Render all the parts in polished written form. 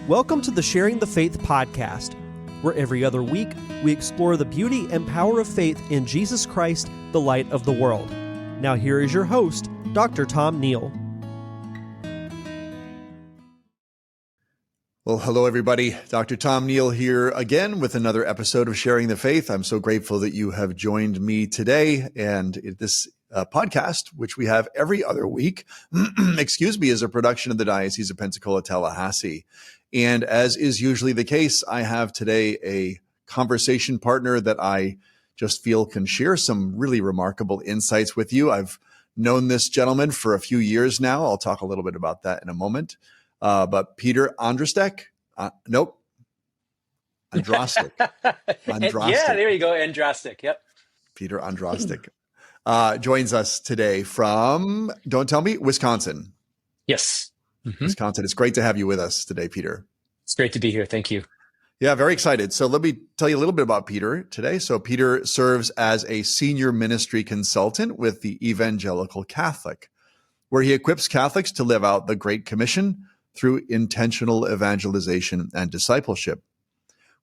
Welcome to the Sharing the Faith podcast, where every other week we explore the beauty and power of faith in Jesus Christ, the light of the world. Now here is your host, Dr. Tom Neal. Well, hello, everybody. Dr. Tom Neal here again with another episode of Sharing the Faith. I'm so grateful that you have joined me today. And this podcast, which we have every other week, is a production of the Diocese of Pensacola-Tallahassee. And as is usually the case, I have today a conversation partner that I just feel can share some really remarkable insights with you. I've known this gentleman for a few years now. I'll talk a little bit about that in a moment. But Peter Andrastek, Andrastek. Yeah, there you go, Andrastek, yep. Peter Andrastek joins us today from, don't tell me, Wisconsin. Yes. Mm-hmm. Wisconsin. It's great to have you with us today, Peter. It's great to be here. Thank you. Yeah, very excited. So let me tell you a little bit about Peter today. So Peter serves as a senior ministry consultant with the Evangelical Catholic, where he equips Catholics to live out the Great Commission through intentional evangelization and discipleship.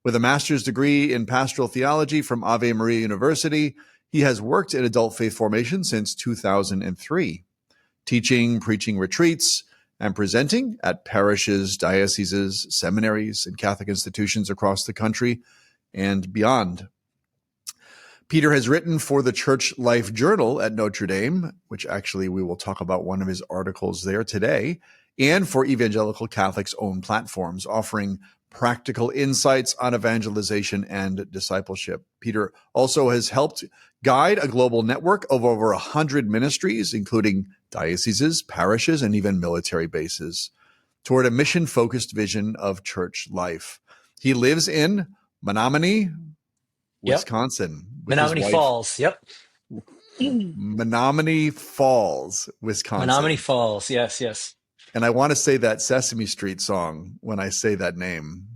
With a master's degree in pastoral theology from Ave Maria University, he has worked in adult faith formation since 2003, teaching, preaching retreats, and presenting at parishes, dioceses, seminaries, and Catholic institutions across the country and beyond. Peter has written for the Church Life Journal at Notre Dame, which actually we will talk about one of his articles there today, and for Evangelical Catholic's own platforms, offering practical insights on evangelization and discipleship. Peter also has helped guide a global network of over 100 ministries, including dioceses, parishes, and even military bases, toward a mission-focused vision of church life. He lives in Menominee, Wisconsin. Menominee Falls, yep. Menominee Falls, Wisconsin. Menominee Falls, yes. And I want to say that Sesame Street song when I say that name.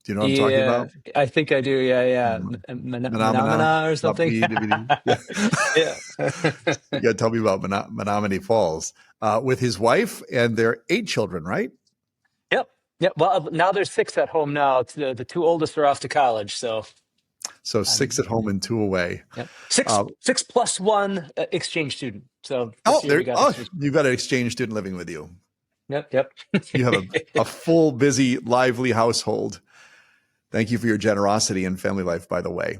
Do you know what I'm talking about? I think I do, yeah. Menomina or something. Yeah. You got to tell me about Menominee Falls with his wife and their 8 children, right? Yep. Well, now there's 6 at home now. The 2 oldest are off to college, so 6 at home and 2 away. Yep. 6 plus 1 exchange student. So you've got an exchange student living with you. Yep. You have a full, busy, lively household. Thank you for your generosity and family life, by the way.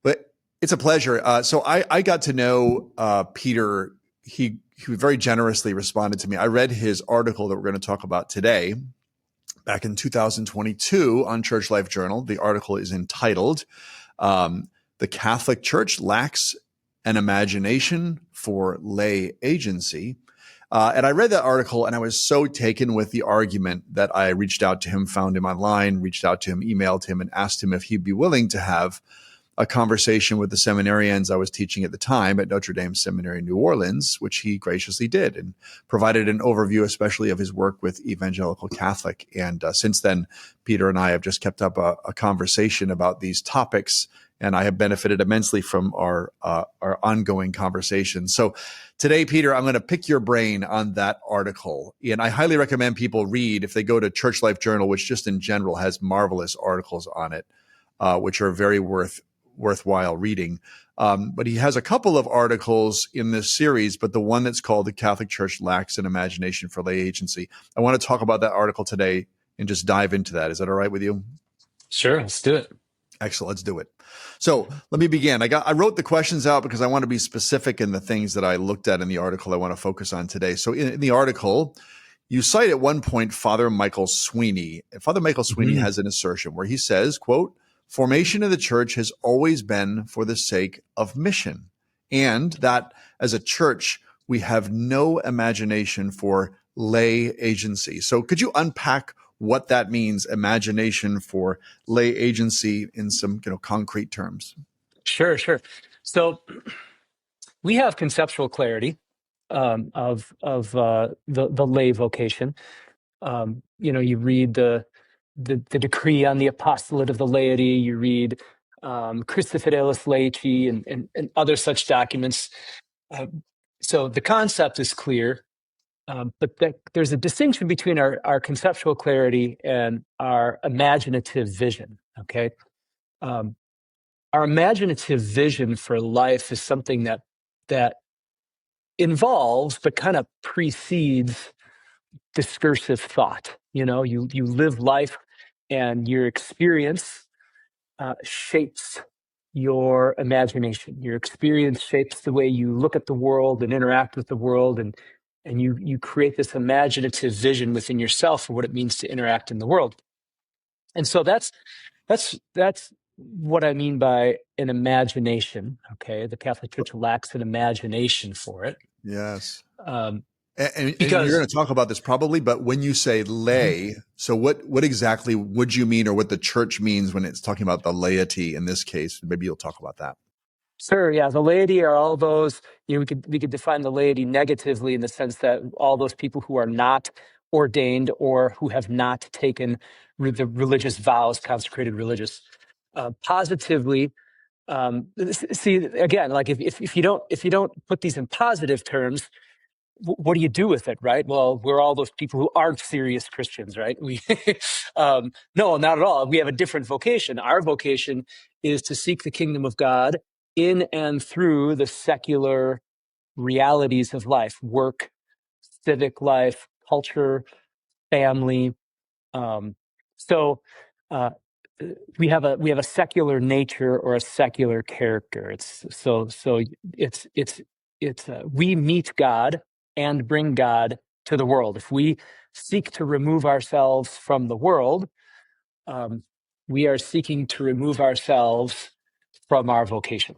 But it's a pleasure. So I got to know Peter. He very generously responded to me. I read his article that we're going to talk about today back in 2022 on Church Life Journal. The article is entitled, "The Catholic Church Lacks an Imagination for Lay Agency." And I read that article and I was so taken with the argument that I reached out to him, found him online, reached out to him, emailed him, and asked him if he'd be willing to have a conversation with the seminarians I was teaching at the time at Notre Dame Seminary in New Orleans, which he graciously did and provided an overview, especially of his work with Evangelical Catholic. And since then, Peter and I have just kept up a conversation about these topics, and I have benefited immensely from our ongoing conversation. So today, Peter, I'm going to pick your brain on that article. And I highly recommend people read, if they go to Church Life Journal, which just in general has marvelous articles on it, which are very worthwhile reading. But he has a couple of articles in this series, but the one that's called "The Catholic Church Lacks an Imagination for Lay Agency." I want to talk about that article today and just dive into that. Is that all right with you? Sure, let's do it. Excellent. Let's do it. So let me begin. I wrote the questions out because I want to be specific in the things that I looked at in the article I want to focus on today. So in the article, you cite at one point Father Michael Sweeney. Father Michael Sweeney has an assertion where he says, quote, "Formation of the church has always been for the sake of mission, and that as a church, we have no imagination for lay agency." So could you unpack what that means, imagination for lay agency, in some concrete terms? Sure. So we have conceptual clarity of the lay vocation. You read the decree on the apostolate of the laity. You read Christi Fidelis Laity and other such documents. So the concept is clear. there's a distinction between our conceptual clarity and our imaginative vision. Okay, our imaginative vision for life is something that involves but kind of precedes discursive thought. You live life, and your experience shapes your imagination. Your experience shapes the way you look at the world and interact with the world, and you create this imaginative vision within yourself for what it means to interact in the world. And so that's what I mean by an imagination. Okay, the Catholic Church lacks an imagination for it. Yes. And you're going to talk about this probably, but when you say lay, so what exactly would you mean, or what the church means when it's talking about the laity in this case? Maybe you'll talk about that. Sure. Yeah. The laity are all those, we could define the laity negatively in the sense that all those people who are not ordained or who have not taken the religious vows, consecrated religious. Positively, see, again, like if you don't put these in positive terms, what do you do with it, right? Well, we're all those people who aren't serious Christians, right? No, not at all. We have a different vocation. Our vocation is to seek the kingdom of God in and through the secular realities of life: work, civic life, culture, family. So we have a secular nature or a secular character. We meet God and bring God to the world. If we seek to remove ourselves from the world, we are seeking to remove ourselves from our vocation.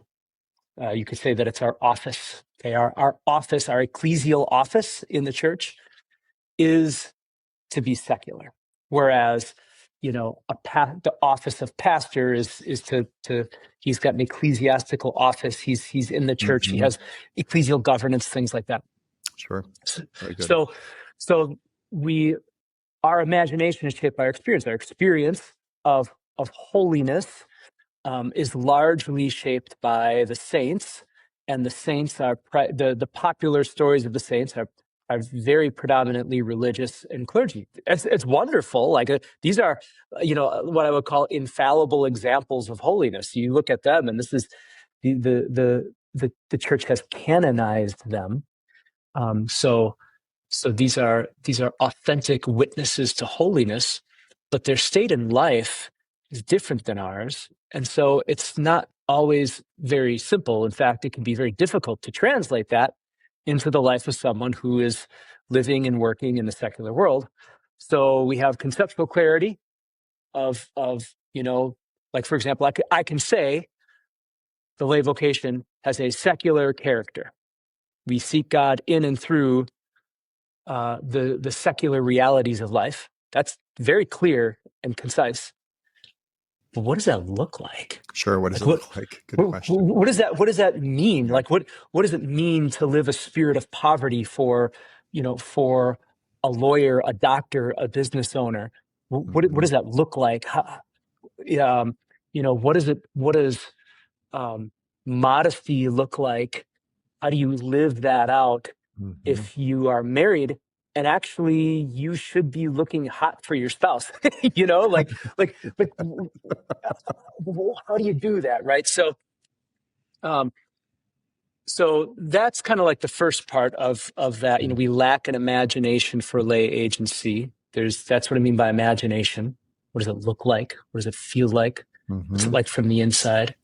You could say that it's our office. Okay, our office, our ecclesial office in the church, is to be secular, whereas the office of pastor is to he's got an ecclesiastical office. He's in the church. He has ecclesial governance, things like that. Sure. Very good. So our imagination is shaped by our experience. Our experience of holiness is largely shaped by the saints, and the saints are the popular stories of the saints are very predominantly religious and clergy. It's wonderful. Like these are, what I would call infallible examples of holiness. You look at them, and this is the church has canonized them. So these are authentic witnesses to holiness, but their state in life is different than ours, and so it's not always very simple. In fact, it can be very difficult to translate that into the life of someone who is living and working in the secular world. So we have conceptual clarity of like, for example, I can say the lay vocation has a secular character. We seek God in and through the secular realities of life. That's very clear and concise. But what does that look like? Sure. What does it look like? Good question. What does that mean? Yeah. Like what does it mean to live a spirit of poverty for a lawyer, a doctor, a business owner? What does that look like? What does modesty look like? How do you live that out if you are married? And actually, you should be looking hot for your spouse. Like how do you do that, right? So that's kind of like the first part of that. We lack an imagination for lay agency. That's what I mean by imagination. What does it look like? What does it feel like? What's it like from the inside,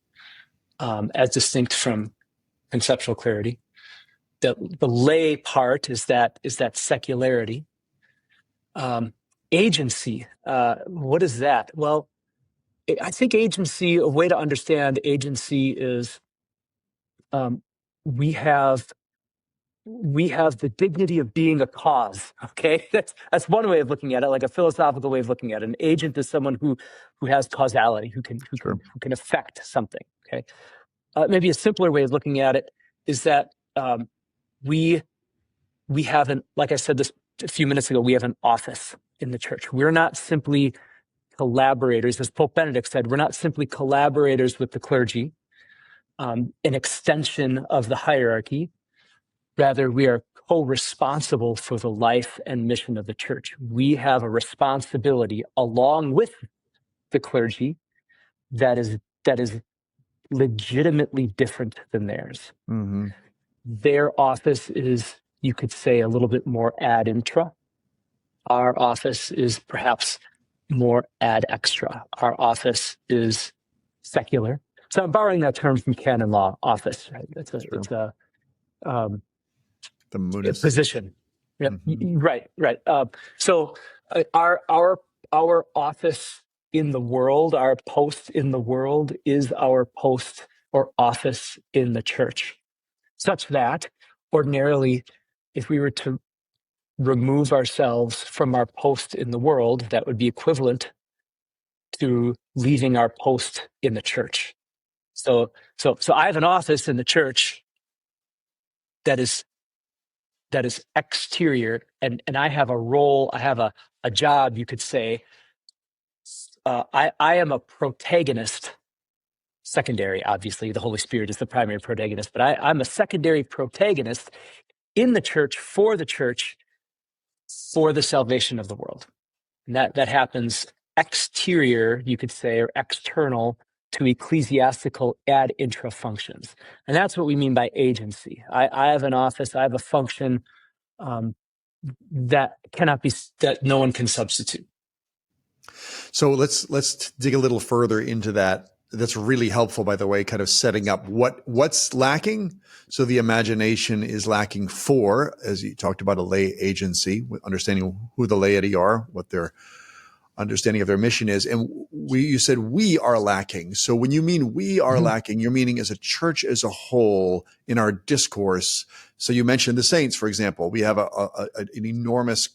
as distinct from conceptual clarity? The lay part is that secularity. Agency, what is that? Well, I think agency, a way to understand agency is we have the dignity of being a cause. Okay, that's one way of looking at it, like a philosophical way of looking at it. An agent is someone who has causality, who can affect something. Okay, maybe a simpler way of looking at it is that we have like I said this a few minutes ago, we have an office in the church. We're not simply collaborators, as Pope Benedict said. We're not simply collaborators with the clergy, an extension of the hierarchy. Rather, we are co-responsible for the life and mission of the church. We have a responsibility along with the clergy that is legitimately different than theirs. Mm-hmm. Their office is, you could say, a little bit more ad intra. Our office is perhaps more ad extra. Our office is secular. So I'm borrowing that term from canon law, office. Right? It's a The munus. position. Yep. Mm-hmm. Right. So our office in the world, our post in the world, is our post or office in the church, such that ordinarily, if we were to remove ourselves from our post in the world, that would be equivalent to leaving our post in the church. So I have an office in the church that is exterior, and I have a role, I have a job, you could say. I am a protagonist, secondary, obviously. The Holy Spirit is the primary protagonist, but I'm a secondary protagonist in the church, for the salvation of the world. And that happens exterior, you could say, or external to ecclesiastical ad intra functions. And that's what we mean by agency. I have an office, I have a function that no one can substitute. So let's dig a little further into that. That's really helpful, by the way, kind of setting up what's lacking. So the imagination is lacking for, as you talked about, a lay agency, understanding who the laity are, what their understanding of their mission is. And you said we are lacking. So when you mean we are lacking, you're meaning as a church as a whole in our discourse. So you mentioned the saints, for example. We have an enormous,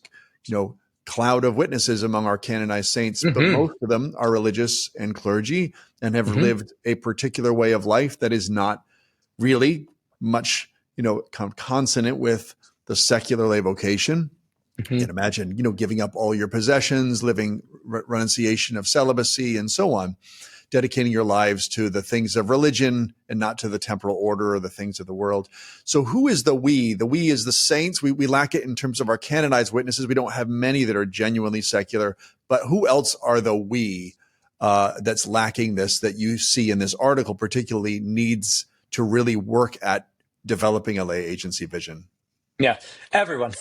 cloud of witnesses among our canonized saints, but most of them are religious and clergy and have lived a particular way of life that is not really much, kind of consonant with the secular lay vocation. You can imagine, giving up all your possessions, living renunciation of celibacy and so on, dedicating your lives to the things of religion and not to the temporal order or the things of the world. So who is the we? The we is the saints. We lack it in terms of our canonized witnesses. We don't have many that are genuinely secular, but who else are the we that's lacking this, that you see in this article particularly needs to really work at developing a lay agency vision? Yeah, everyone.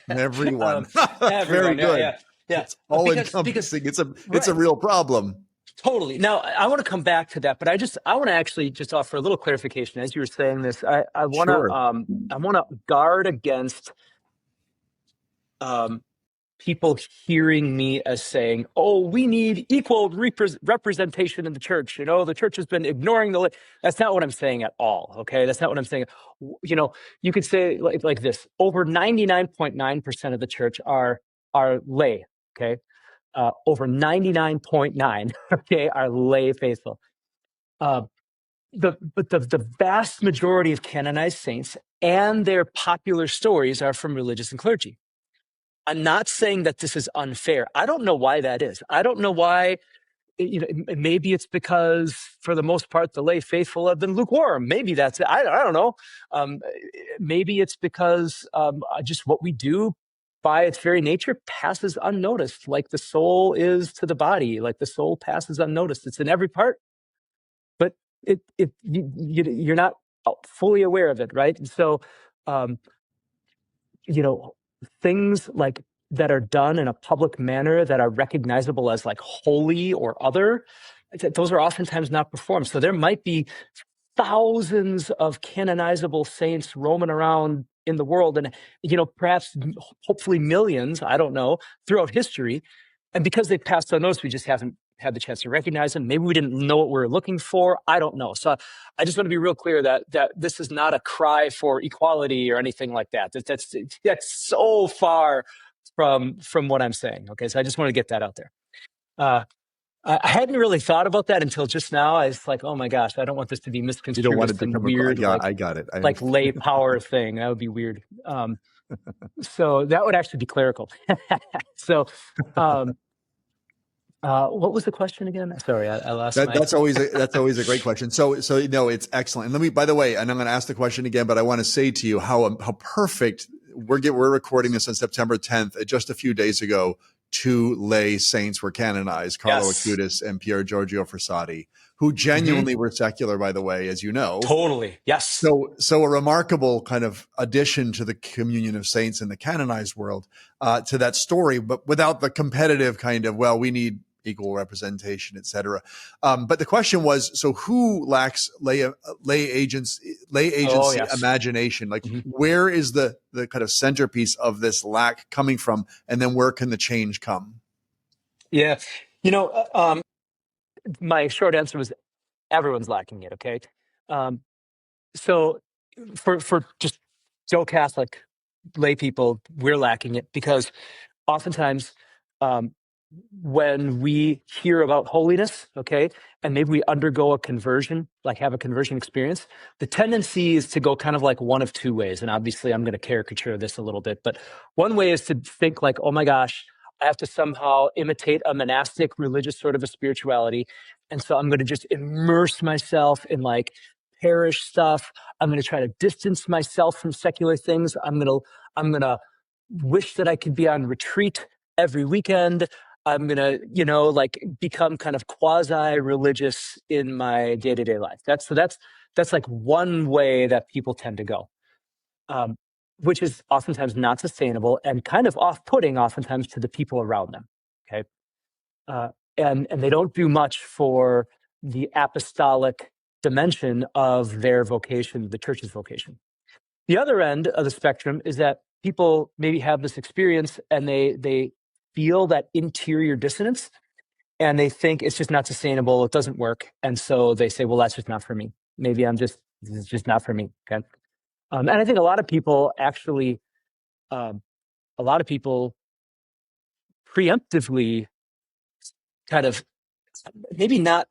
Everyone. Everyone. Very good. Yeah. It's all encompassing. It's a real problem. Totally. Now, I want to come back to that, but I want to actually just offer a little clarification. As you were saying this, I want to guard against people hearing me as saying, "Oh, we need equal representation in the church." The church has been ignoring That's not what I'm saying at all. Okay, that's not what I'm saying. You could say like this: over 99.9% of the church are lay. Okay. Over 99.9, okay, are lay faithful. But the vast majority of canonized saints and their popular stories are from religious and clergy. I'm not saying that this is unfair. I don't know why that is. I don't know why. Maybe it's because, for the most part, the lay faithful have been lukewarm. Maybe that's it. I don't know. Maybe it's because just what we do, by its very nature, passes unnoticed, like the soul is to the body, like the soul passes unnoticed. It's in every part, but you're not fully aware of it, right? And so, things like that are done in a public manner that are recognizable as like holy or other, those are oftentimes not performed. So there might be thousands of canonizable saints roaming around in the world, and perhaps hopefully millions, I don't know, throughout history. And because they passed unnoticed, we just haven't had the chance to recognize them. Maybe we didn't know what we were looking for. I don't know. So I just want to be real clear that this is not a cry for equality or anything like that. That's so far from what I'm saying. Okay, so I just want to get that out there. I hadn't really thought about that until just now. I was like, oh my gosh, I don't want this to be misconstrued. You don't want it to some come weird, I got it. Like lay power thing. That would be weird. So that would actually be clerical. So, What was the question again? Sorry, I lost my. That's always a great question. So it's excellent. And let me, by the way, and I'm going to ask the question again, but I want to say to you how perfect we're recording this on September 10th. Just a few days ago, two lay saints were canonized, Carlo Acutis and Pier Giorgio Frassati, who genuinely were secular, by the way, as you know. Totally. Yes. So a remarkable kind of addition to the communion of saints in the canonized world, to that story, but without the competitive kind of, well, we need equal representation, et cetera. But the question was, so who lacks lay agency, imagination? Like, where is the kind of centerpiece of this lack coming from? And then where can the change come? Yeah. My short answer was everyone's lacking it. Okay. So for just Joe Catholic lay people, we're lacking it because oftentimes, when we hear about holiness, okay, and maybe we undergo a conversion, like have a conversion experience, the tendency is to go kind of like one of two ways. And obviously, I'm going to caricature this a little bit, but one way is to think like, oh my gosh, I have to somehow imitate a monastic religious sort of a spirituality. And so I'm going to just immerse myself in like parish stuff. I'm going to try to distance myself from secular things. I'm going to wish that I could be on retreat every weekend. I'm going to, like become kind of quasi-religious in my day-to-day life. That's like one way that people tend to go, which is oftentimes not sustainable and kind of off-putting oftentimes to the people around them. Okay. And they don't do much for the apostolic dimension of their vocation, the church's vocation. The other end of the spectrum is that people maybe have this experience and they feel that interior dissonance and they think it's just not sustainable, it doesn't work. And so they say, well, that's just not for me. Maybe this is just not for me. Okay. And I think a lot of people actually, preemptively kind of maybe not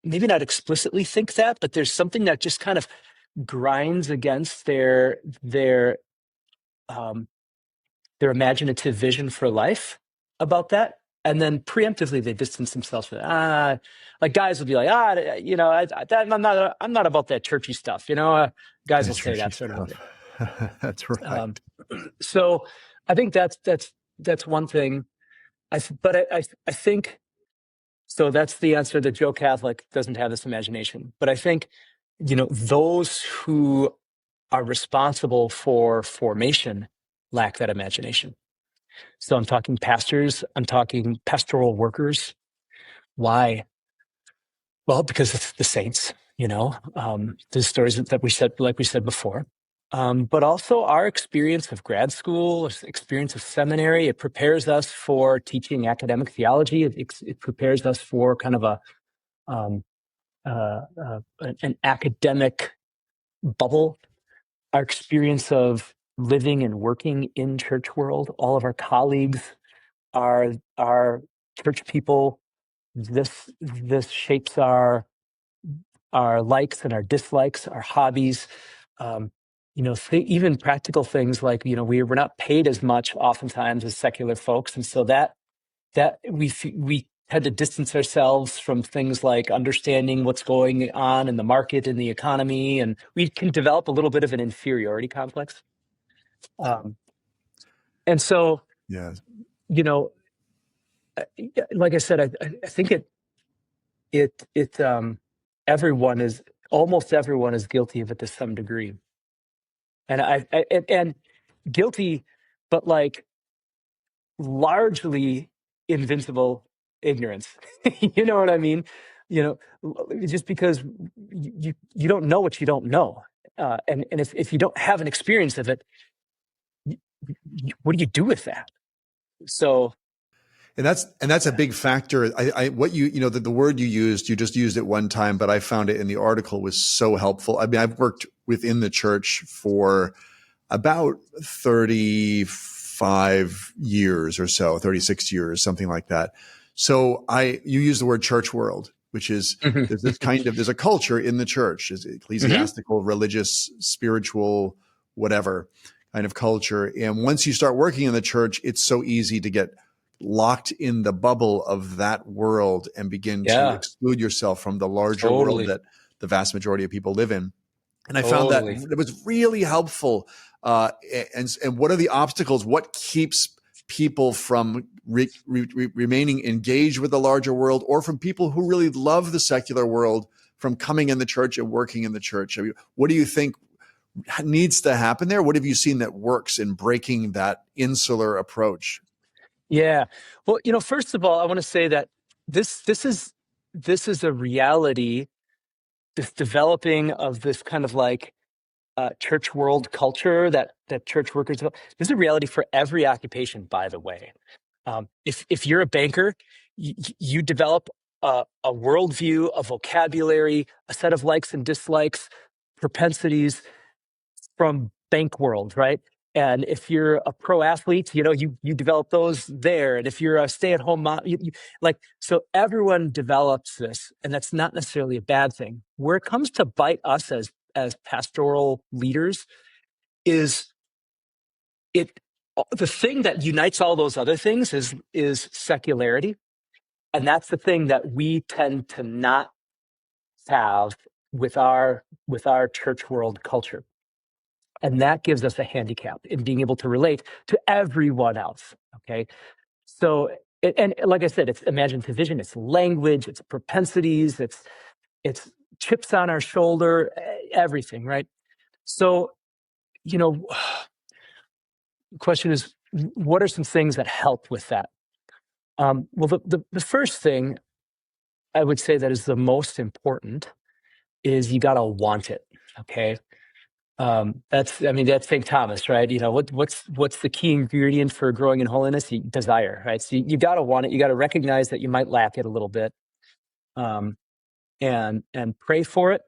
explicitly think that, but there's something that just kind of grinds against their imaginative vision for life about that. And then preemptively they distance themselves from that. Like guys will be like, I'm not about that churchy stuff. Guys will say that sort of thing. That's right. So I think that's one thing. I think, so that's the answer that Joe Catholic doesn't have this imagination. But I think, those who are responsible for formation lack that imagination. So I'm talking pastors, I'm talking pastoral workers. Why? Well, because it's the saints, the stories that we said before. But also our experience of grad school, experience of seminary, it prepares us for teaching academic theology. It prepares us for kind of an academic bubble. Our experience of living and working in church world, all of our colleagues are church people. This shapes our likes and our dislikes, our hobbies. Even practical things like we're not paid as much oftentimes as secular folks, and so that we tend to distance ourselves from things like understanding what's going on in the market and the economy, and we can develop a little bit of an inferiority complex. And so, yeah, like I said, I think almost everyone is guilty of it to some degree, and guilty, but like largely invincible ignorance. You know what I mean? Just because you don't know what you don't know, and if you don't have an experience of it, what do you do with that? So, and that's a big factor. What the word you just used it one time, but I found it in the article was so helpful. I mean, I've worked within the church for about 35 years or so, 36 years, something like that. So you use the word church world, which is there's a culture in the church, is ecclesiastical, religious, spiritual, whatever kind of culture. And once you start working in the church, it's so easy to get locked in the bubble of that world and begin to Yeah, exclude yourself from the larger world totally. that the vast majority of people live in. And I found that Totally. it was really helpful. And what are the obstacles? What keeps people from remaining engaged with the larger world, or from people who really love the secular world from coming in the church and working in the church? I mean, what do you think needs to happen there? What have you seen that works in breaking that insular approach? Yeah. Well, first of all, I want to say that this is a reality, this developing of this kind of like church world culture that church workers develop. This is a reality for every occupation, by the way. If you're a banker, you develop a worldview, a vocabulary, a set of likes and dislikes, propensities from bank world, right? And if you're a pro athlete, you develop those there. And if you're a stay-at-home mom, so everyone develops this, and that's not necessarily a bad thing. Where it comes to bite us as pastoral leaders is the thing that unites all those other things is secularity. And that's the thing that we tend to not have with our church world culture. And that gives us a handicap in being able to relate to everyone else. Okay. So, and like I said, it's imaginative vision, it's language, it's propensities, it's chips on our shoulder, everything, right? So, the question is, what are some things that help with that? Well, the first thing I would say that is the most important is you got to want it. Okay. That's St. Thomas, right? What's the key ingredient for growing in holiness? Desire, right? So you got to want it. You got to recognize that you might lack it a little bit, and pray for it,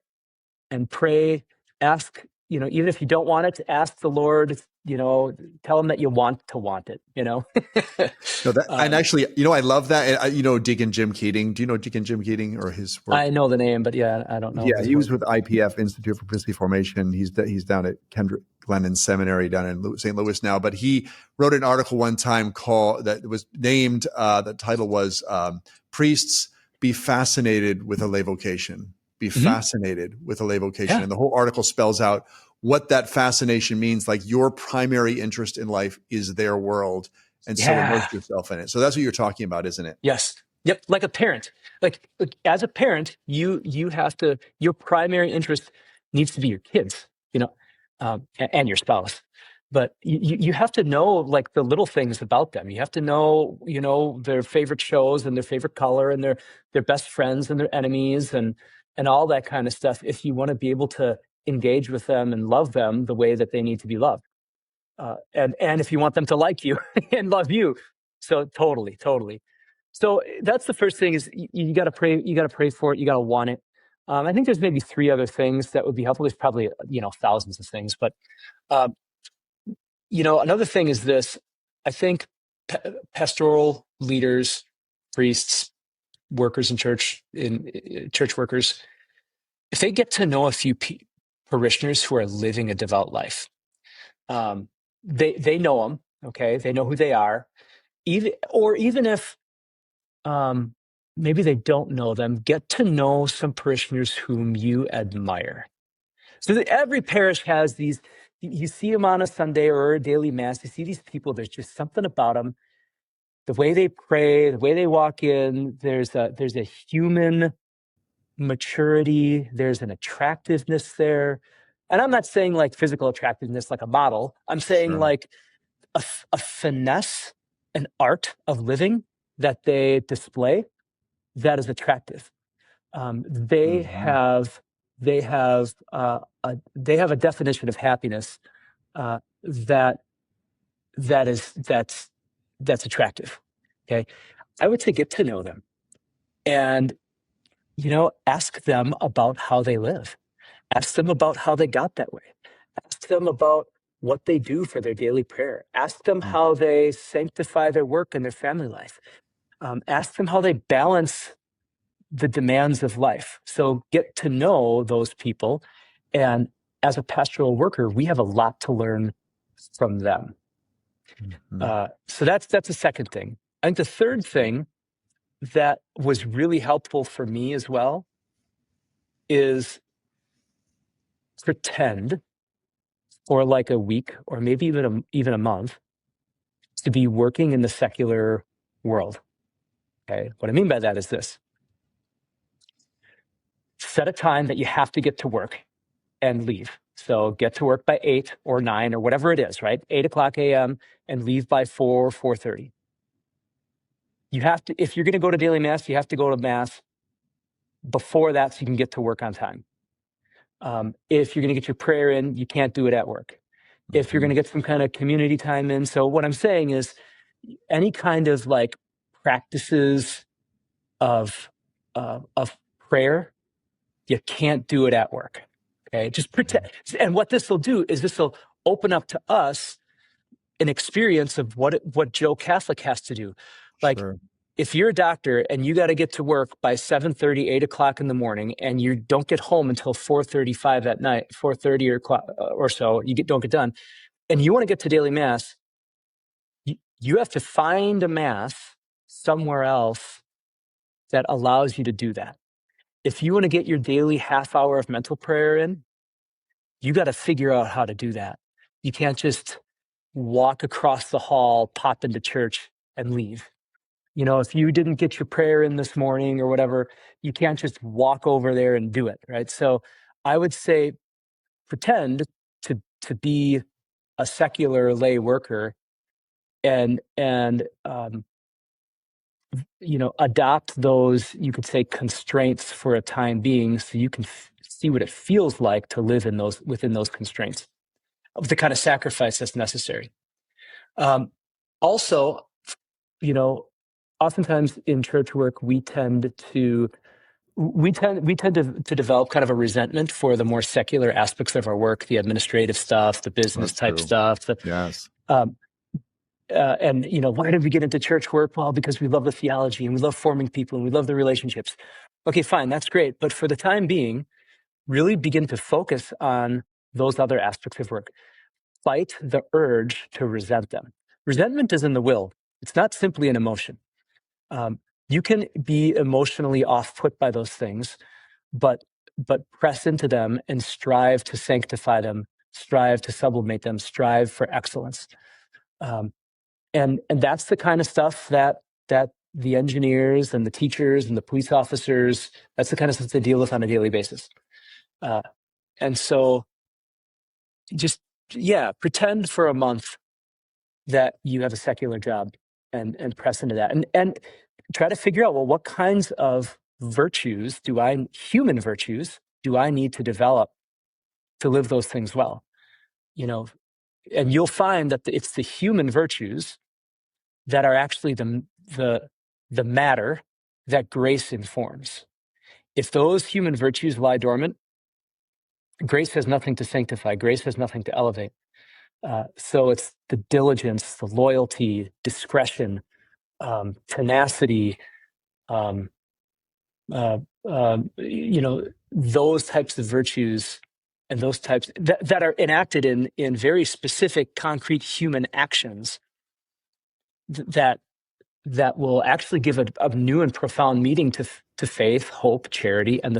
and pray. Ask, even if you don't want it, ask the Lord. Tell him that you want it. No, and actually, I love that. And Deacon Jim Keating. Do you know Deacon Jim Keating or his work? I know the name, but yeah, I don't know. Yeah, he was with IPF, Institute for Priestly Formation. He's down at Kendrick Glennon Seminary down in St. Louis now. But he wrote an article one time that was named. The title was "Priests Be Fascinated with a Lay Vocation." Be fascinated with a lay vocation, and the whole article spells out what that fascination means. Like, your primary interest in life is their world, and so immerse yourself in it. So that's what you're talking about, isn't it? Yes. Yep. Like a parent, like as a parent, you have to, your primary interest needs to be your kids, and your spouse. But you have to know like the little things about them. You have to know, their favorite shows and their favorite color and their best friends and their enemies and all that kind of stuff, if you want to be able to engage with them and love them the way that they need to be loved. And if you want them to like you and love you. So totally. So that's the first thing is you got to pray. You got to pray for it. You got to want it. I think there's maybe three other things that would be helpful. There's probably, thousands of things, but, another thing is this. I think pastoral leaders, priests, workers in church workers, if they get to know a few parishioners who are living a devout life, they know them. Okay, they know who they are. Even if maybe they don't know them, get to know some parishioners whom you admire. So that every parish has these. You see them on a Sunday or a daily mass. You see these people. There's just something about them. The way they pray, the way they walk in. There's a human maturity. There's an attractiveness there. And I'm not saying like physical attractiveness like a model. I'm saying like a finesse, an art of living that they display that is attractive. They have a definition of happiness that's attractive. Okay, I would say get to know them, and ask them about how they live. Ask them about how they got that way. Ask them about what they do for their daily prayer. Ask them how they sanctify their work and their family life. Ask them how they balance the demands of life. So get to know those people. And as a pastoral worker, we have a lot to learn from them. So that's the second thing. I think the third thing that was really helpful for me as well is pretend for like a week or maybe even a month to be working in the secular world. Okay, what I mean by that is this: set a time that you have to get to work and leave. So get to work by 8 or 9 or whatever it is, right? 8:00 a.m. and leave by 4:30. You have to, if you're going to go to daily mass, you have to go to mass before that so you can get to work on time. If you're going to get your prayer in, you can't do it at work. If you're going to get some kind of community time in. So what I'm saying is any kind of like practices of prayer, you can't do it at work. Okay, just pretend. And what this will do is this will open up to us an experience of what Joe Catholic has to do. Like, Sure. if you're a doctor and you got to get to work by 7:30, 8:00 in the morning, and you don't get home until 4:35 at night, 4:30 or so, don't get done, and you want to get to daily mass, you have to find a mass somewhere else that allows you to do that. If you want to get your daily half hour of mental prayer in, you got to figure out how to do that. You can't just walk across the hall, pop into church, and leave. You know, if you didn't get your prayer in this morning or whatever, you can't just walk over there and do it, right? So I would say pretend to be a secular lay worker and adopt those, you could say, constraints for a time being, so you can see what it feels like to live within those constraints of the kind of sacrifice that's necessary. Also, oftentimes in church work, we tend to develop kind of a resentment for the more secular aspects of our work, the administrative stuff, the business That's type true. stuff. Yes. And why did we get into church work? Well, because we love the theology and we love forming people and we love the relationships. Okay, fine, that's great. But for the time being, really begin to focus on those other aspects of work. Fight the urge to resent them. Resentment is in the will. It's not simply an emotion. You can be emotionally off-put by those things, but press into them and strive to sanctify them, strive to sublimate them, strive for excellence. And that's the kind of stuff that the engineers and the teachers and the police officers, that's the kind of stuff they deal with on a daily basis. And so just, pretend for a month that you have a secular job and press into that. And try to figure out, well, what kinds of human virtues do I need to develop to live those things well? And you'll find that it's the human virtues that are actually the matter that grace informs. If those human virtues lie dormant, grace has nothing to sanctify. Grace has nothing to elevate. So it's the diligence, the loyalty, discretion, tenacity, those types of virtues and those types that are enacted in very specific, concrete human actions that will actually give a new and profound meaning to faith, hope, charity, and the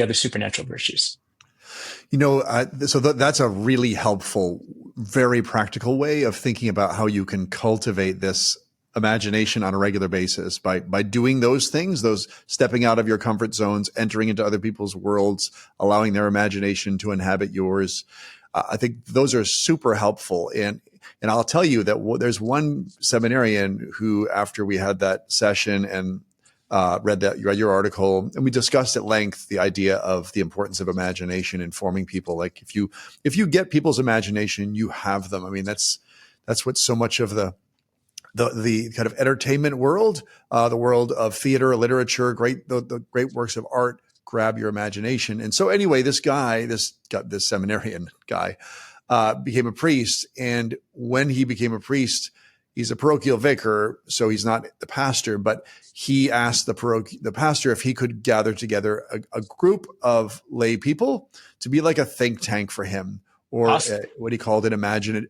other supernatural virtues. So that's a really helpful, very practical way of thinking about how you can cultivate this imagination on a regular basis by doing those things, those stepping out of your comfort zones, entering into other people's worlds, allowing their imagination to inhabit yours. I think those are super helpful. And I'll tell you that there's one seminarian who, after we had that session and read your article, and we discussed at length the idea of the importance of imagination in forming people. Like if you get people's imagination, you have them. I mean, that's what so much of the kind of entertainment world, the world of theater, literature, the great works of art grab your imagination. And so anyway, this seminarian guy became a priest. And when he became a priest, he's a parochial vicar, so he's not the pastor, but he asked the pastor if he could gather together a group of lay people to be like a think tank for him, or Awesome. what he called an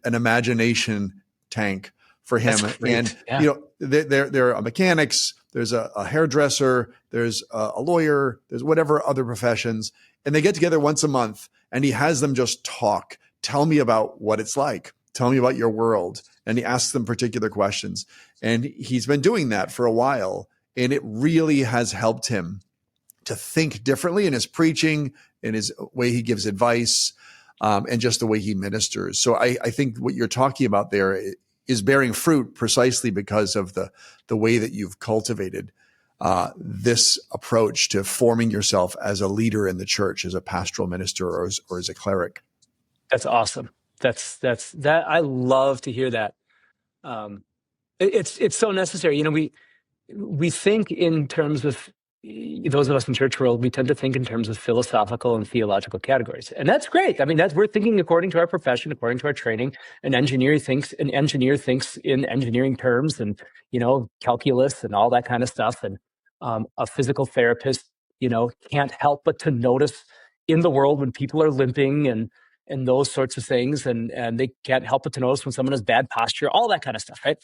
imagination tank for him. That's great. And, Yeah. you know, there are mechanics, there's a hairdresser, there's a lawyer, there's whatever other professions. And they get together once a month and he has them just talk. Tell me about what it's like. Tell me about your world. And he asks them particular questions. And he's been doing that for a while. And it really has helped him to think differently in his preaching, in his way he gives advice, and just the way he ministers. So I think what you're talking about there is bearing fruit precisely because of the way that you've cultivated this approach to forming yourself as a leader in the church, as a pastoral minister or as a cleric. That's awesome. That's I love to hear that. It's so necessary. You know, we think in terms of, those of us in church world, we tend to think in terms of philosophical and theological categories. And that's great. I mean, we're thinking according to our profession, according to our training. An engineer thinks in engineering terms and, you know, calculus and all that kind of stuff. And a physical therapist, you know, can't help but to notice in the world when people are limping and those sorts of things. And they can't help but to notice when someone has bad posture, all that kind of stuff, right?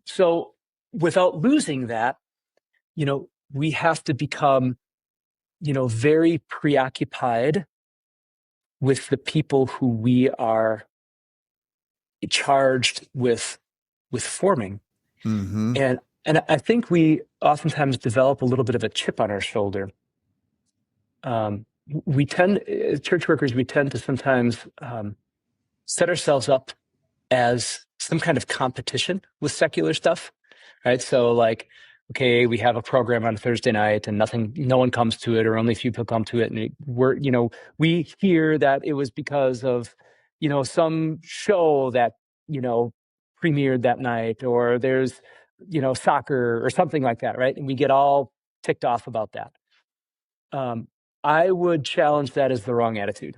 So without losing that, you know, we have to become, you know, very preoccupied with the people who we are charged with forming. Mm-hmm. And I think we oftentimes develop a little bit of a chip on our shoulder. We tend, as church workers, we tend to sometimes set ourselves up as some kind of competition with secular stuff, right? So like, okay, we have a program on Thursday night and no one comes to it, or only a few people come to it. And we hear that it was because of, you know, some show that, you know, premiered that night, or there's, you know, soccer or something like that, right? And we get all ticked off about that. I would challenge that as the wrong attitude.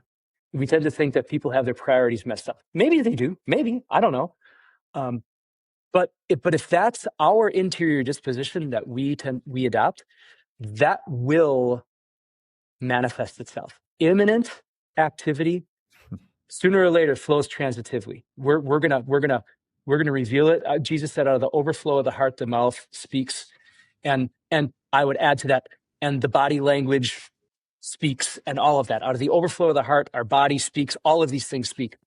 We tend to think that people have their priorities messed up. Maybe they do. Maybe. I don't know. But if that's our interior disposition that we adopt, that will manifest itself. Imminent activity, sooner or later, flows transitively. We're gonna reveal it. Jesus said, "Out of the overflow of the heart, the mouth speaks," and I would add to that, and the body language speaks, and all of that. Out of the overflow of the heart, our body speaks. All of these things speak,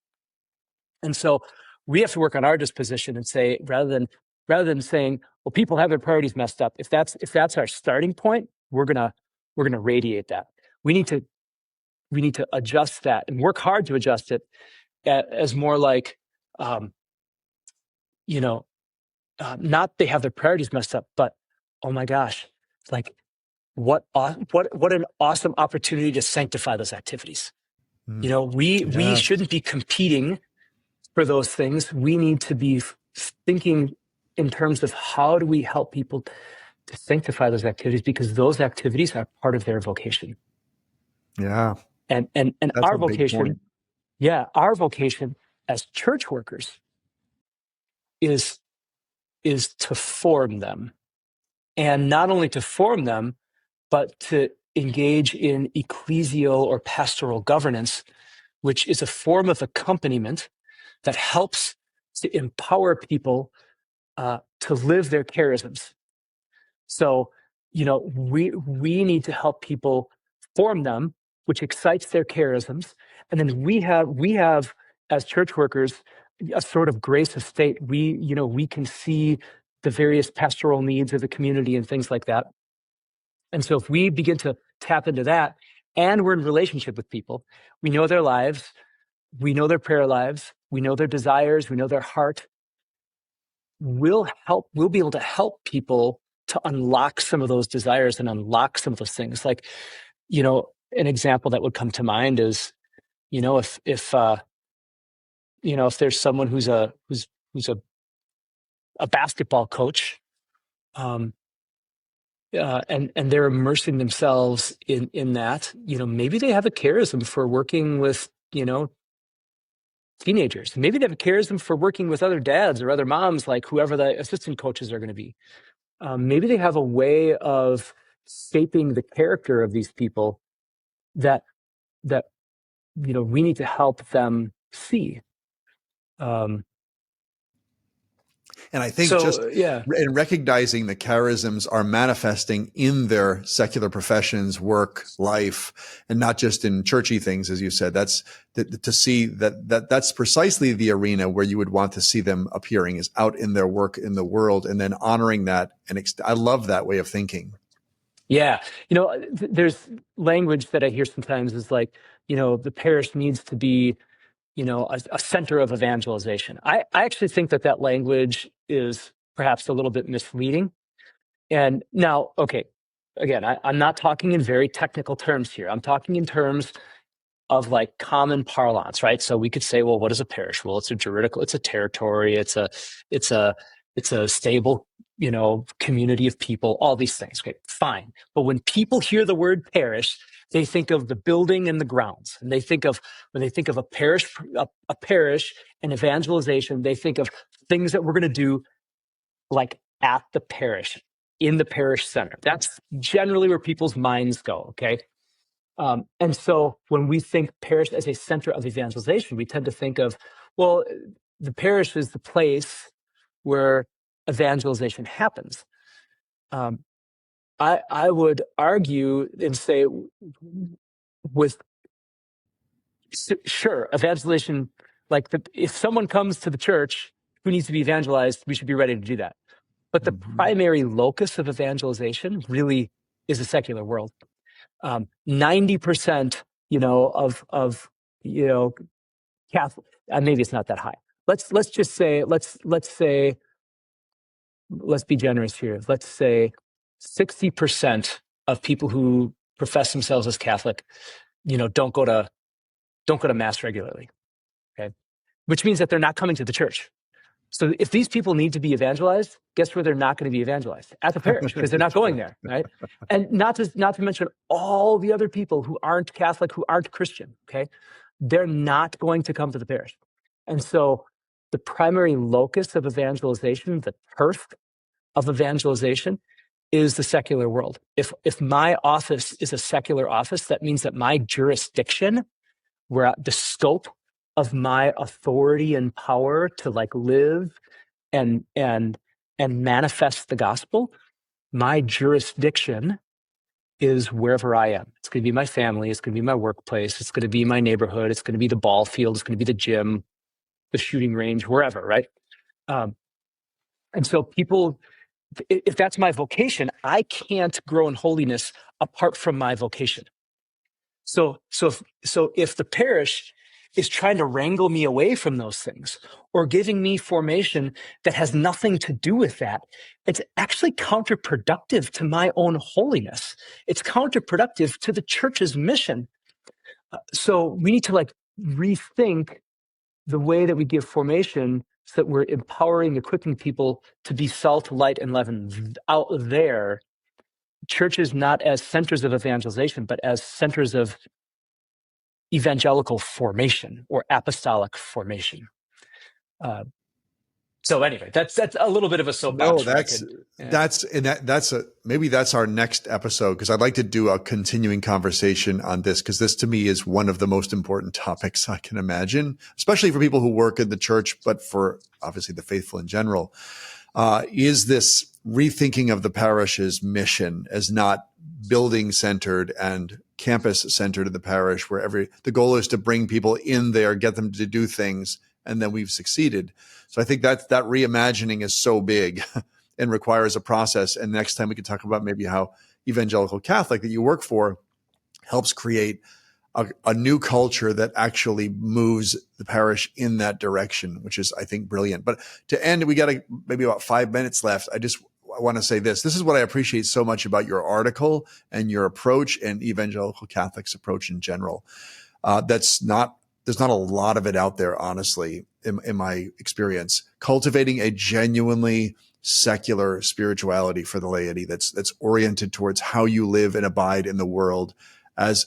and so we have to work on our disposition and say, rather than saying, well, people have their priorities messed up. If that's our starting point, we're gonna radiate that. We need to adjust that and work hard to adjust it as more like, not they have their priorities messed up, but oh my gosh, like what an awesome opportunity to sanctify those activities. You know, we shouldn't be competing for those things. We need to be thinking in terms of how do we help people to sanctify those activities, because those activities are part of their vocation. Yeah. And our vocation, our vocation as church workers is to form them. And not only to form them, but to engage in ecclesial or pastoral governance, which is a form of accompaniment that helps to empower people to live their charisms. So, you know, we need to help people form them, which excites their charisms. And then we have as church workers a sort of grace estate. We can see the various pastoral needs of the community and things like that. And so if we begin to tap into that, and we're in relationship with people, we know their lives, we know their prayer lives, we know their desires, we know their heart, we'll be able to help people to unlock some of those desires and unlock some of those things. Like, you know, an example that would come to mind is, you know, if there's someone who's a basketball coach, and they're immersing themselves in that, you know, maybe they have a charism for working with, you know, teenagers. Maybe they have a charism for working with other dads or other moms, like whoever the assistant coaches are going to be. Maybe they have a way of shaping the character of these people that you know, we need to help them see. And I think just So, yeah. in recognizing the charisms are manifesting in their secular professions, work, life, and not just in churchy things, as you said. That's to see that's precisely the arena where you would want to see them appearing, is out in their work in the world, and then honoring that. And I love that way of thinking. Yeah. There's language that I hear sometimes is like, the parish needs to be, a center of evangelization. I actually think that language is perhaps a little bit misleading. And now, okay, again, I'm not talking in very technical terms here. I'm talking in terms of like common parlance, right? So we could say, well, what is a parish? Well, it's a juridical, it's a territory, it's a stable, community of people, all these things. Okay, fine. But when people hear the word parish, they think of the building and the grounds. And when they think of a parish and evangelization, they think of things that we're going to do like at the parish, in the parish center. That's generally where people's minds go, okay? And so when we think parish as a center of evangelization, we tend to think of, well, the parish is the place where evangelization happens. I would argue and say sure, evangelization, if someone comes to the church who needs to be evangelized, we should be ready to do that. But the primary locus of evangelization really is the secular world. 90%, of Catholic, maybe it's not that high. Let's just say, let's be generous here. Let's say 60% of people who profess themselves as Catholic, don't go to mass regularly. Okay, which means that they're not coming to the church. So if these people need to be evangelized, guess where they're not going to be evangelized? At the parish, because they're not going there, right? And not to mention all the other people who aren't Catholic, who aren't Christian, okay? They're not going to come to the parish. And so the primary locus of evangelization, the turf of evangelization, is the secular world. If my office is a secular office, that means that my jurisdiction, where the scope of my authority and power to live and manifest the gospel, my jurisdiction is wherever I am. It's going to be my family. It's going to be my workplace. It's going to be my neighborhood. It's going to be the ball field. It's going to be the gym, the shooting range, wherever, right? And so people, if that's my vocation, I can't grow in holiness apart from my vocation. So if the parish is trying to wrangle me away from those things or giving me formation that has nothing to do with that, it's actually counterproductive to my own holiness. It's counterproductive to the church's mission. So we need to rethink the way that we give formation so that we're empowering, equipping people to be salt, light, and leaven out there. Churches not as centers of evangelization, but as centers of evangelical formation or apostolic formation. So anyway, that's a little bit of a soapbox. No, maybe that's our next episode, because I'd like to do a continuing conversation on this, because this to me is one of the most important topics I can imagine, especially for people who work in the church, but for obviously the faithful in general. Is this rethinking of the parish's mission as not building centered and campus centered in the parish, where the goal is to bring people in there, get them to do things, and then we've succeeded. So I think that reimagining is so big and requires a process. And next time we can talk about maybe how Evangelical Catholic that you work for helps create a new culture that actually moves the parish in that direction, which is, I think, brilliant. But to end, we got maybe about 5 minutes left. I want to say this. This is what I appreciate so much about your article and your approach and Evangelical Catholic's approach in general. There's not a lot of it out there, honestly, in my experience. Cultivating a genuinely secular spirituality for the laity that's oriented towards how you live and abide in the world as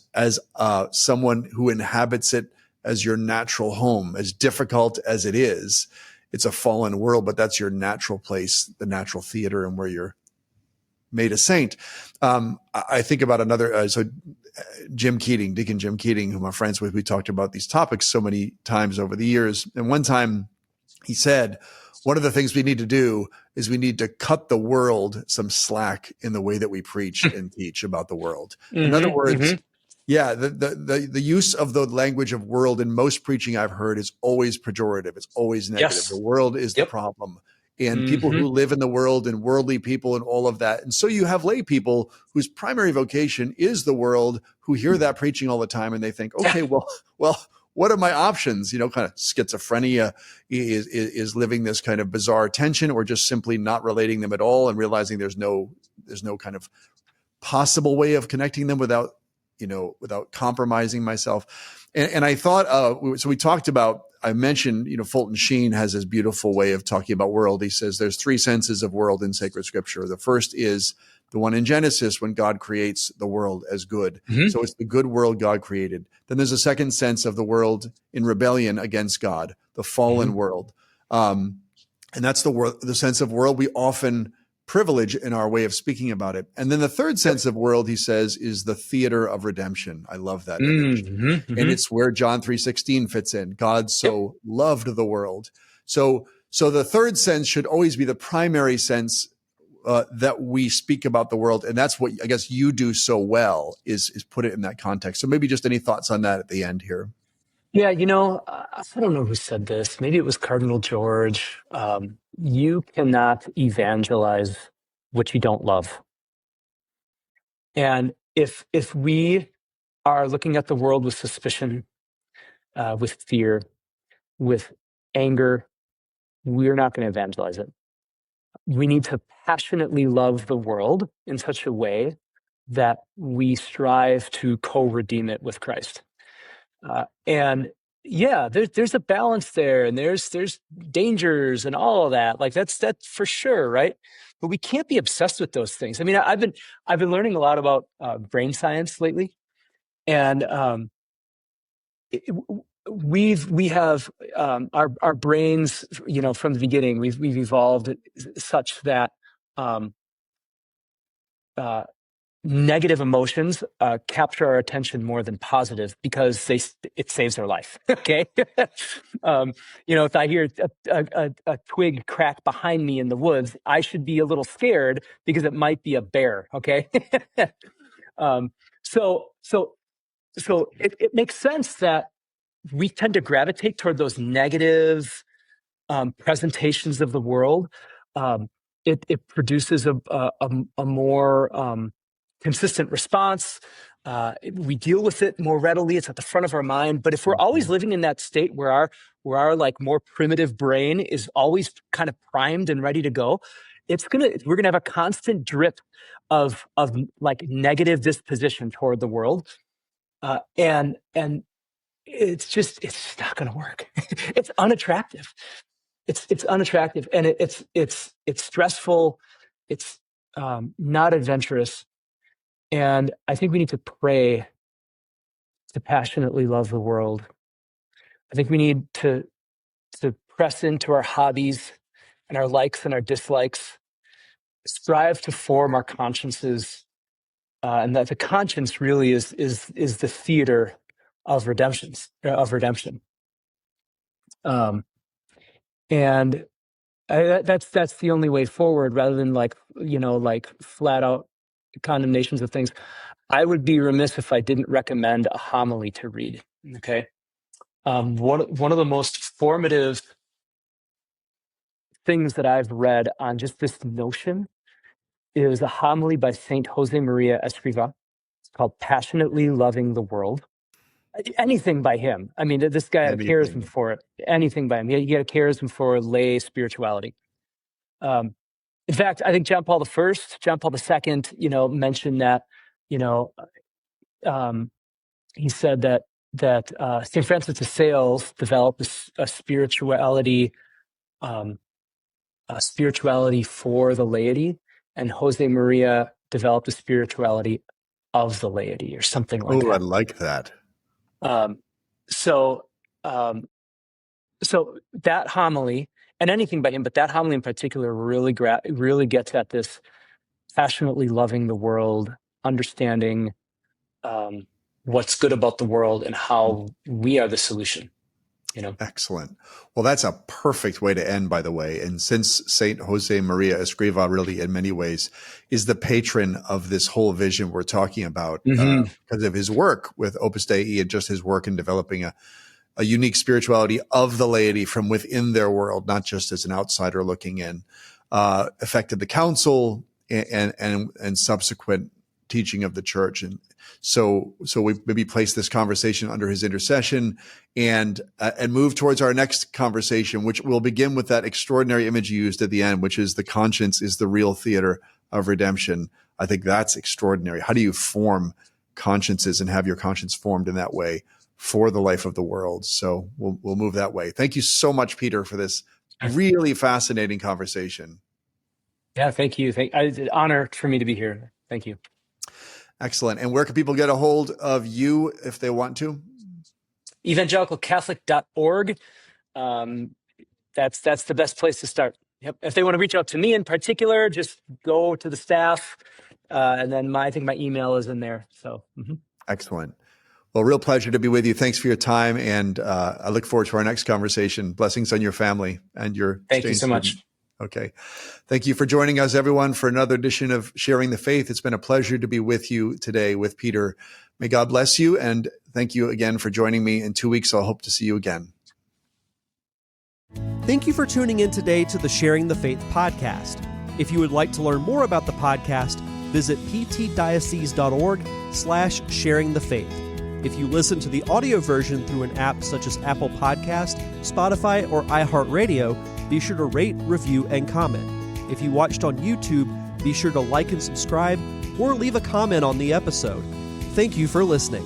someone who inhabits it as your natural home, as difficult as it is. It's a fallen world, but that's your natural place, the natural theater, and where you're made a saint. I think about another, Deacon Jim Keating, whom I'm friends with, we talked about these topics so many times over the years. And one time he said, one of the things we need to do is we need to cut the world some slack in the way that we preach and teach about the world. In other words, yeah, the use of the language of world in most preaching I've heard is always pejorative. It's always negative. Yes. The world is the problem. And people who live in the world and worldly people and all of that. And so you have lay people whose primary vocation is the world, who hear that preaching all the time and they think, okay, well, what are my options? Kind of schizophrenia is living this kind of bizarre tension, or just simply not relating them at all and realizing there's no kind of possible way of connecting them without compromising myself. And I thought, so we talked about, I mentioned, Fulton Sheen has this beautiful way of talking about world. He says there's three senses of world in sacred scripture. The first is the one in Genesis, when God creates the world as good. So it's the good world God created. Then there's a second sense of the world in rebellion against God, the fallen world. And that's the sense of world we often privilege in our way of speaking about it. And then the third sense of world, he says, is the theater of redemption. I love that image. And it's where John 3:16 fits in. God so loved the world. So the third sense should always be the primary sense that we speak about the world. And that's what I guess you do so well, is put it in that context. So maybe just any thoughts on that at the end here. Yeah, I don't know who said this. Maybe it was Cardinal George. You cannot evangelize what you don't love. And if we are looking at the world with suspicion, with fear, with anger, we're not going to evangelize it. We need to passionately love the world in such a way that we strive to co-redeem it with Christ. And yeah, there's a balance there, and there's dangers and all of that. Like that's for sure, right? But we can't be obsessed with those things. I mean, I've been learning a lot about brain science lately, and we have our brains, from the beginning, we've evolved such that negative emotions capture our attention more than positive, because it saves our life. Okay. If I hear a twig crack behind me in the woods, I should be a little scared because it might be a bear. Okay. So it makes sense that we tend to gravitate toward those negative presentations of the world. It produces a more consistent response. We deal with it more readily. It's at the front of our mind. But if we're always living in that state where our like more primitive brain is always kind of primed and ready to go, we're gonna have a constant drip of like negative disposition toward the world, and it's just not going to work. It's unattractive. It's unattractive, and it's stressful. It's not adventurous. And I think we need to pray to passionately love the world. I think we need to press into our hobbies and our likes and our dislikes, strive to form our consciences, and that the conscience really is the theater of redemption. And that's the only way forward, rather than like flat out condemnations of things. I would be remiss if I didn't recommend a homily to read. Okay. One of the most formative things that I've read on just this notion is a homily by Saint Jose Maria Escriva. It's called Passionately Loving the World. Anything by him. I mean, this guy had a charisma for it. Anything by him. He had a charisma for lay spirituality. In fact, I think John Paul I, John Paul II, mentioned that, he said that St. Francis de Sales developed a spirituality for the laity, and Jose Maria developed a spirituality of the laity, or something like that. Oh, I like that. So that homily, and anything by him, but that homily in particular really gets at this passionately loving the world, understanding what's good about the world, and how we are the solution. Excellent. Well, that's a perfect way to end, by the way. And since Saint Jose Maria Escriva really in many ways is the patron of this whole vision we're talking about, because of his work with Opus Dei and just his work in developing a unique spirituality of the laity from within their world, not just as an outsider looking in, affected the council and subsequent teaching of the church. And so we maybe place this conversation under his intercession and move towards our next conversation, which will begin with that extraordinary image you used at the end, which is the conscience is the real theater of redemption. I think that's extraordinary. How do you form consciences and have your conscience formed in that way for the life of the world? So we'll move that way. Thank you so much, Peter, for this really fascinating conversation. Yeah, thank you. It's an honor for me to be here. Thank you. Excellent. And where can people get a hold of you if they want to? evangelicalcatholic.org. That's the best place to start. Yep. If they want to reach out to me in particular, just go to the staff. And then I think my email is in there. So Excellent. Well, real pleasure to be with you. Thanks for your time. And I look forward to our next conversation. Blessings on your family and your Thank you so much. Okay. Thank you for joining us, everyone, for another edition of Sharing the Faith. It's been a pleasure to be with you today with Peter. May God bless you. And thank you again for joining me. In 2 weeks, I'll hope to see you again. Thank you for tuning in today to the Sharing the Faith podcast. If you would like to learn more about the podcast, visit ptdiocese.org/sharingthefaith. If you listen to the audio version through an app such as Apple Podcast, Spotify, or iHeartRadio, be sure to rate, review, and comment. If you watched on YouTube, be sure to like and subscribe or leave a comment on the episode. Thank you for listening.